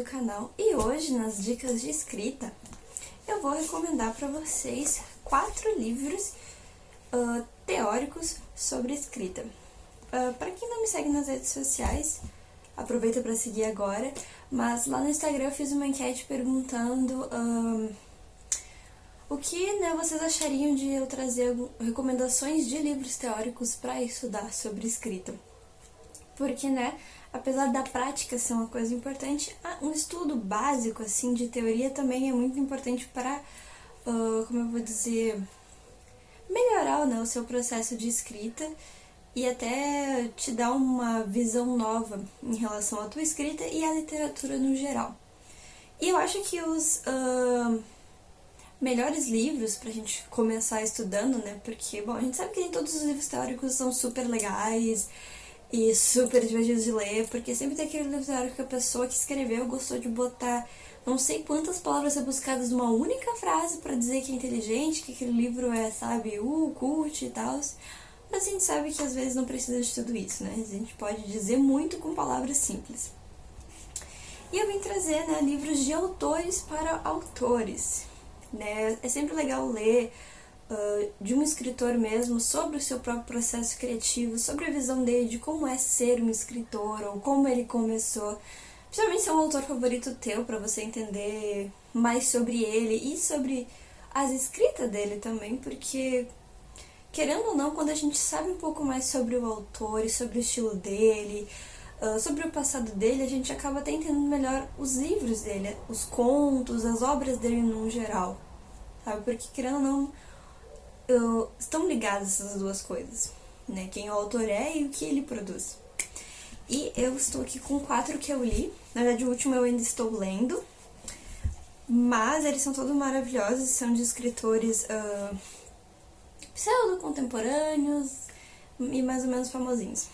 do canal e hoje, nas dicas de escrita, eu vou recomendar para vocês 4 livros teóricos sobre escrita. Para quem não me segue nas redes sociais, aproveita para seguir agora, mas lá no Instagram eu fiz uma enquete perguntando o que vocês achariam de eu trazer recomendações de livros teóricos para estudar sobre escrita. Porque, apesar da prática ser uma coisa importante, um estudo básico, assim, de teoria também é muito importante para, como eu vou dizer, melhorar, o seu processo de escrita e até te dar uma visão nova em relação à tua escrita e à literatura no geral. E eu acho que os melhores livros pra gente começar estudando, porque, bom, a gente sabe que nem todos os livros teóricos são super legais e super divertidos de ler, porque sempre tem aquele livro teórico que a pessoa que escreveu gostou de botar não sei quantas palavras rebuscadas numa única frase pra dizer que é inteligente, que aquele livro é, cult e tal. Mas a gente sabe que às vezes não precisa de tudo isso, A gente pode dizer muito com palavras simples. E eu vim trazer, livros de autores para autores, É sempre legal ler de um escritor mesmo sobre o seu próprio processo criativo, sobre a visão dele de como é ser um escritor ou como ele começou. Principalmente se é um autor favorito teu, para você entender mais sobre ele e sobre as escritas dele também, porque, querendo ou não, quando a gente sabe um pouco mais sobre o autor e sobre o estilo dele, sobre o passado dele, a gente acaba até entendendo melhor os livros dele, os contos, as obras dele no geral, sabe? Porque, querendo ou não, estão ligadas essas duas coisas, Quem o autor é e o que ele produz. E eu estou aqui com 4 que eu li. Na verdade, o último eu ainda estou lendo, mas eles são todos maravilhosos, são de escritores pseudo-contemporâneos e mais ou menos famosinhos.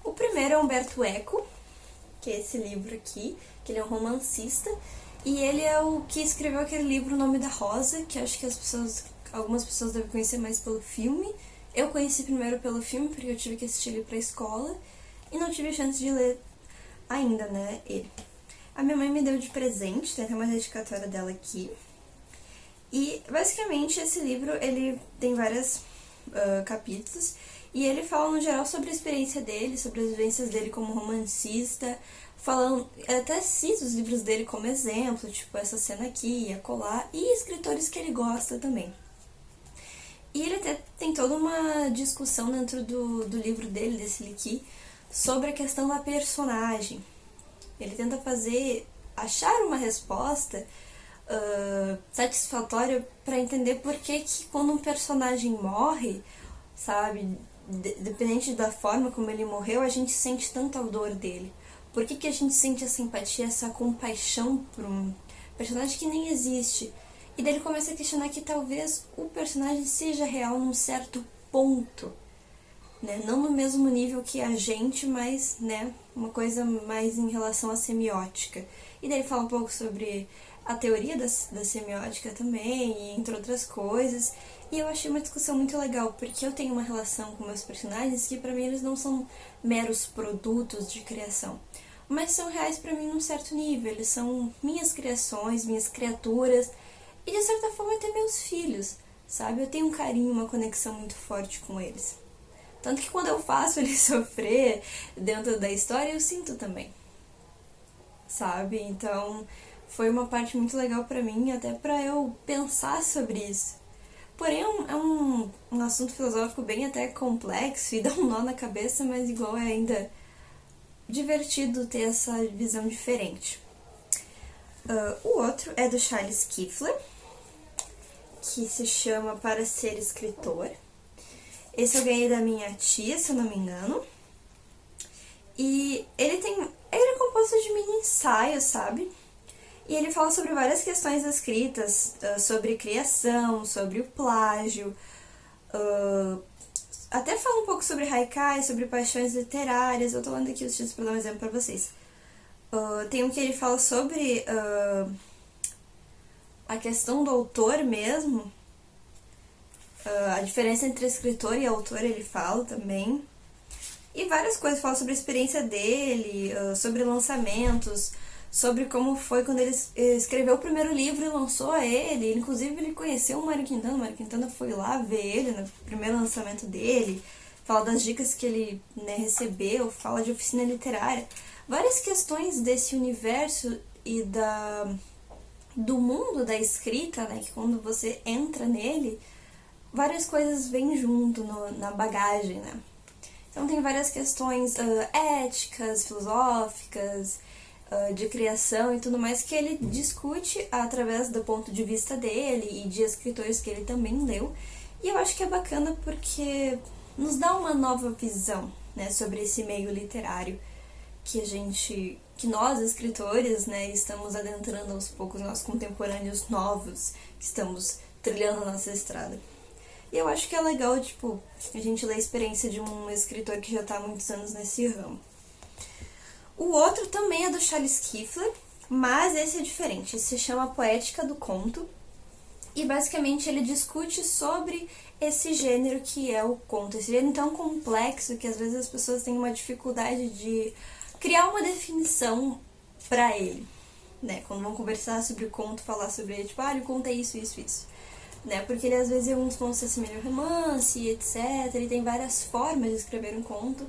O primeiro é Umberto Eco, que é esse livro aqui, que ele é um romancista, e ele é o que escreveu aquele livro O Nome da Rosa, que acho que algumas pessoas devem conhecer mais pelo filme. Eu conheci primeiro pelo filme, porque eu tive que assistir ele pra escola, e não tive chance de ler ainda, ele. A minha mãe me deu de presente, tem até uma dedicatória dela aqui. E, basicamente, esse livro, ele tem vários capítulos, e ele fala, no geral, sobre a experiência dele, sobre as vivências dele como romancista, falando, até cita os livros dele como exemplo, tipo essa cena aqui, e acolá, e escritores que ele gosta também. E ele até tem toda uma discussão dentro do livro dele, desse aqui, sobre a questão da personagem. Ele tenta achar uma resposta satisfatória para entender por que quando um personagem morre, dependente da forma como ele morreu, a gente sente tanta dor dele. Por que a gente sente essa empatia, essa compaixão por um personagem que nem existe? E daí ele começa a questionar que talvez o personagem seja real num certo ponto, Não no mesmo nível que a gente, mas, uma coisa mais em relação à semiótica. E daí ele fala um pouco sobre a teoria da semiótica também, e entre outras coisas. E eu achei uma discussão muito legal, porque eu tenho uma relação com meus personagens que pra mim eles não são meros produtos de criação, mas são reais pra mim num certo nível. Eles são minhas criações, minhas criaturas, e de certa forma até meus filhos, Eu tenho um carinho, uma conexão muito forte com eles. Tanto que quando eu faço ele sofrer dentro da história, eu sinto também, Então, foi uma parte muito legal pra mim, até pra eu pensar sobre isso. Porém, é um assunto filosófico bem até complexo e dá um nó na cabeça, mas igual é ainda divertido ter essa visão diferente. O outro é do Charles Kifler, que se chama Para Ser Escritor. Esse eu ganhei da minha tia, se eu não me engano. E ele é composto de mini ensaios, E ele fala sobre várias questões escritas, sobre criação, sobre o plágio. Até fala um pouco sobre haikai, sobre paixões literárias. Eu tô lendo aqui os títulos para dar um exemplo para vocês. Tem um que ele fala sobre a questão do autor mesmo, a diferença entre escritor e autor ele fala também. E várias coisas, fala sobre a experiência dele, sobre lançamentos, sobre como foi quando ele escreveu o primeiro livro e lançou ele. Inclusive, ele conheceu o Mário Quintana foi lá ver ele no primeiro lançamento dele, fala das dicas que ele, né, recebeu, fala de oficina literária. Várias questões desse universo e do mundo da escrita, né, que quando você entra nele, várias coisas vêm junto na bagagem, né. Então tem várias questões éticas, filosóficas, de criação e tudo mais que ele discute através do ponto de vista dele e de escritores que ele também leu. E eu acho que é bacana porque nos dá uma nova visão, né, sobre esse meio literário que nós, escritores, né, estamos adentrando aos poucos, nós contemporâneos novos, que estamos trilhando a nossa estrada. E eu acho que é legal, tipo, a gente ler a experiência de um escritor que já tá há muitos anos nesse ramo. O outro também é do Charles Kifler, mas esse é diferente. Esse se chama Poética do Conto. E basicamente ele discute sobre esse gênero que é o conto. Esse gênero tão complexo que às vezes as pessoas têm uma dificuldade de criar uma definição pra ele, né? Quando vão conversar sobre o conto, falar sobre ele, tipo, o conto é isso, isso, isso. Né? Porque ele às vezes alguns contos se assemelham ao romance, etc. E tem várias formas de escrever um conto.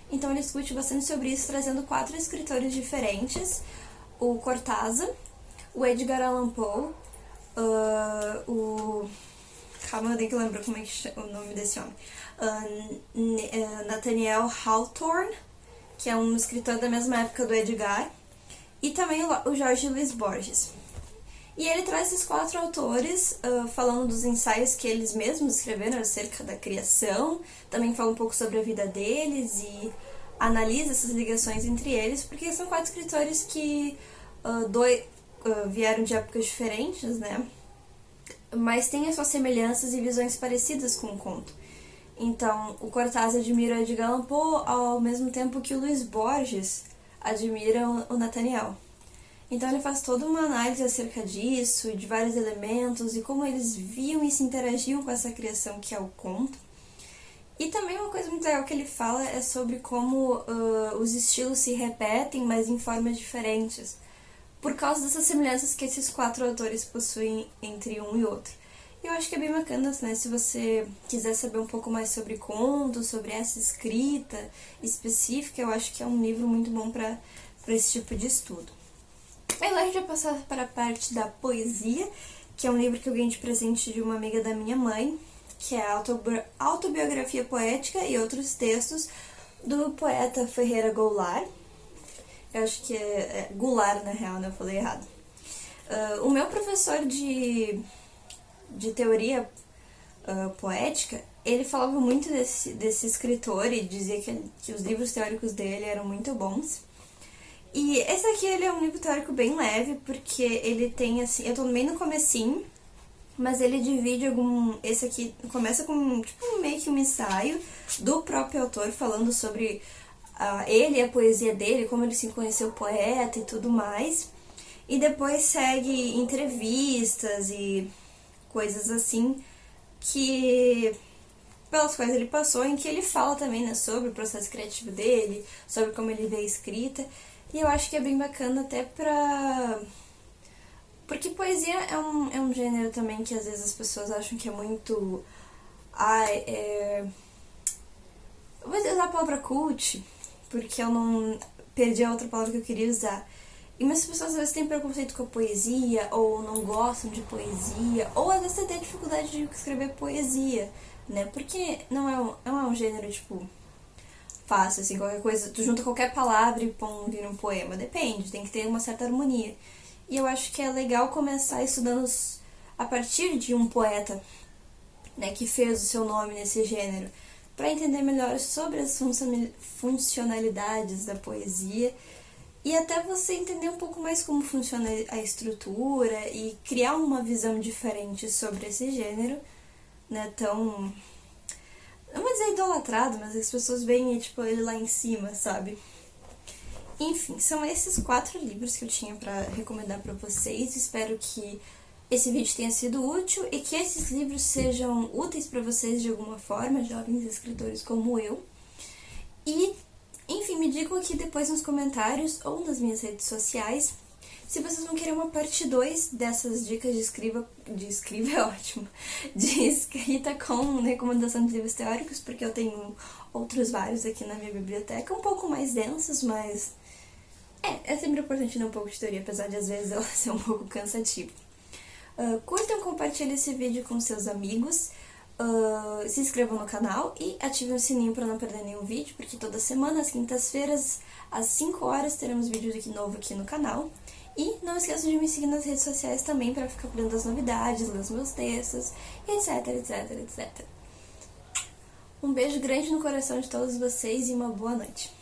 Então ele discute bastante sobre isso, trazendo 4 escritores diferentes. O Cortázar, o Edgar Allan Poe, calma, eu tenho que lembrar como é que o nome desse homem. Nathaniel Hawthorne, que é um escritor da mesma época do Edgar. E também o Jorge Luis Borges. E ele traz esses 4 autores falando dos ensaios que eles mesmos escreveram acerca da criação, também fala um pouco sobre a vida deles e analisa essas ligações entre eles, porque são 4 escritores que vieram de épocas diferentes, né? Mas têm as suas semelhanças e visões parecidas com o conto. Então, o Cortázar admira Edgar Allan Poe ao mesmo tempo que o Luis Borges admira o Nathaniel. Então ele faz toda uma análise acerca disso, de vários elementos e como eles viam e se interagiam com essa criação que é o conto. E também uma coisa muito legal que ele fala é sobre como os estilos se repetem, mas em formas diferentes, por causa dessas semelhanças que esses 4 autores possuem entre um e outro. E eu acho que é bem bacana, né? Se você quiser saber um pouco mais sobre contos, sobre essa escrita específica, eu acho que é um livro muito bom para esse tipo de estudo. Aí lá a gente vai passar para a parte da poesia, que é um livro que eu ganhei de presente de uma amiga da minha mãe, que é a Autobiografia Poética e Outros Textos, do poeta Ferreira Goulart. Eu acho que é Goulart, na real, né? Eu falei errado. O meu professor de teoria poética, ele falava muito desse escritor e dizia que os livros teóricos dele eram muito bons. E esse aqui ele é um livro teórico bem leve, porque ele tem assim, eu tô meio no comecinho, mas ele divide esse aqui começa com tipo meio que um ensaio do próprio autor falando sobre ele e a poesia dele, como ele se conheceu poeta e tudo mais. E depois segue entrevistas e coisas assim pelas quais ele passou, em que ele fala também, né, sobre o processo criativo dele, sobre como ele vê a escrita. E eu acho que é bem bacana até porque poesia é um gênero também que às vezes as pessoas acham que é muito... Eu vou usar a palavra cult, porque eu não perdi a outra palavra que eu queria usar. E muitas pessoas às vezes têm preconceito com a poesia, ou não gostam de poesia, ou às vezes têm dificuldade de escrever poesia, né? Porque não é um gênero, tipo... fácil, assim, qualquer coisa, tu junta qualquer palavra e vira um poema. Depende, tem que ter uma certa harmonia. E eu acho que é legal começar estudando a partir de um poeta, né, que fez o seu nome nesse gênero, para entender melhor sobre as funcionalidades da poesia e até você entender um pouco mais como funciona a estrutura e criar uma visão diferente sobre esse gênero, né, tão... não vou dizer idolatrado, mas as pessoas veem tipo, ele lá em cima, sabe? Enfim, são esses 4 livros que eu tinha pra recomendar pra vocês. Espero que esse vídeo tenha sido útil e que esses livros sejam úteis pra vocês de alguma forma, jovens escritores como eu. E, enfim, me digam aqui depois nos comentários ou nas minhas redes sociais Se vocês vão querer uma parte 2 dessas dicas de escriva é ótimo, de escrita com recomendação de livros teóricos, porque eu tenho outros vários aqui na minha biblioteca, um pouco mais densos, mas é sempre importante ter um pouco de teoria, apesar de às vezes ela ser um pouco cansativa. Curtam, compartilhem esse vídeo com seus amigos, se inscrevam no canal e ativem o sininho para não perder nenhum vídeo, porque toda semana, às quintas-feiras, às 5 horas, teremos vídeo novo aqui no canal. E não esqueçam de me seguir nas redes sociais também para ficar por dentro das novidades, ler os meus textos, etc, etc, etc. Um beijo grande no coração de todos vocês e uma boa noite.